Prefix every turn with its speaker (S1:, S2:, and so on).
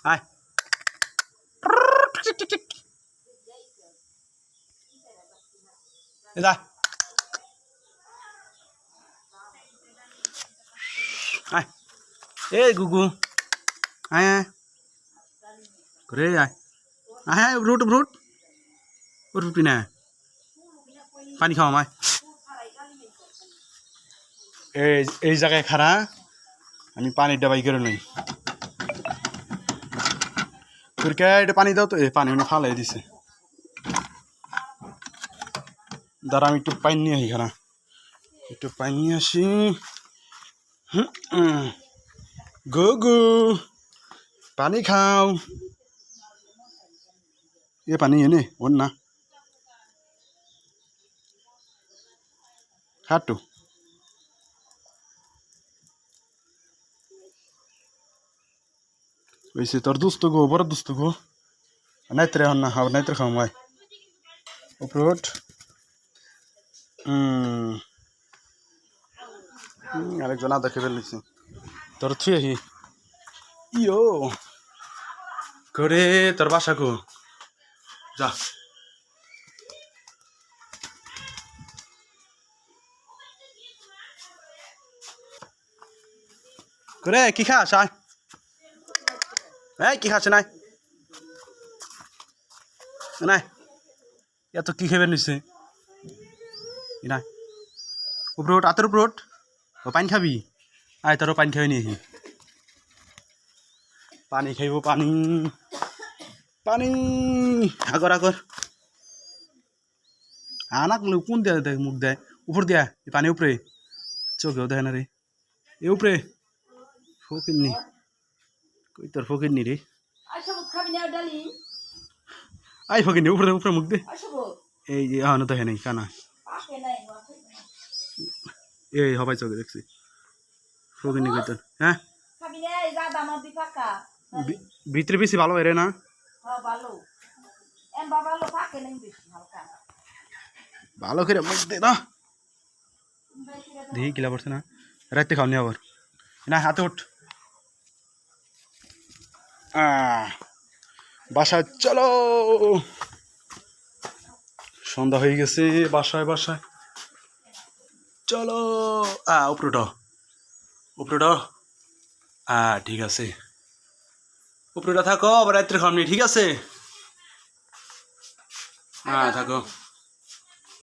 S1: আয় যা আয় এ গুগু আয় আয় করে আয় আয় আয় রুট রুট রুটি না পানি খাওয়া মায় এই জায়গায় খারা আমি পানির ডাবাই করে নই তোর কে এটা পানি দাও তো এই পানি উনি ফালাই দিছে দাঁড়া আমি একটু পানি নিয়ে আসি খারা একটু পানি নিয়ে আসি গুগু পানি খাও এ পানি এনে ওর না হাঁটু वैसे তোর দুস্থ গো বড় দুস্থ গো নাইত্রে হন না হাও নাইত্রে খাও মাই উপরোট আরেকজন আদা খেয়ে ফেলেছি তোর থুয়ে হি ইয়ো করে তোর বাসা গো যা করে কি খাস আয় এই কি খাচ্ছে নাই নাই এত কি খেবে নিছে নাই উপরে ওঠ আতের উপরে ওঠ ও পানি খাবি আয় তোরও পানি খাবি নিয়ে পানি খাইব পানি পানি আগর আগর আনাক কোন দেয় দেয় মুখ দেয় উপর দিয়া পানি উপরে চোখেও দেয় না রে এ উপরে ফকির নি কই তোর ফকির নি রে আই ফকির নি উপরে উপরে মুখ দে এই যে হন তো হ্যাঁ কানা এই হবাই চোখে দেখছি ফকির নি কই তোর হ্যাঁ ভিতরে বেশি ভালো এরে না ভালো করে মুখ দে না দেখি কিলা পড়ছে না রাতে খাওনি আবার না হাতে উঠ বাসায় চলো সন্ধ্যা হয়ে গেছে বাসায় বাসায় চলো উপরোটা উপরোটা ঠিক আছে উপরোটা থাকো আবার রাত্রে খাওনি ঠিক আছে থাকো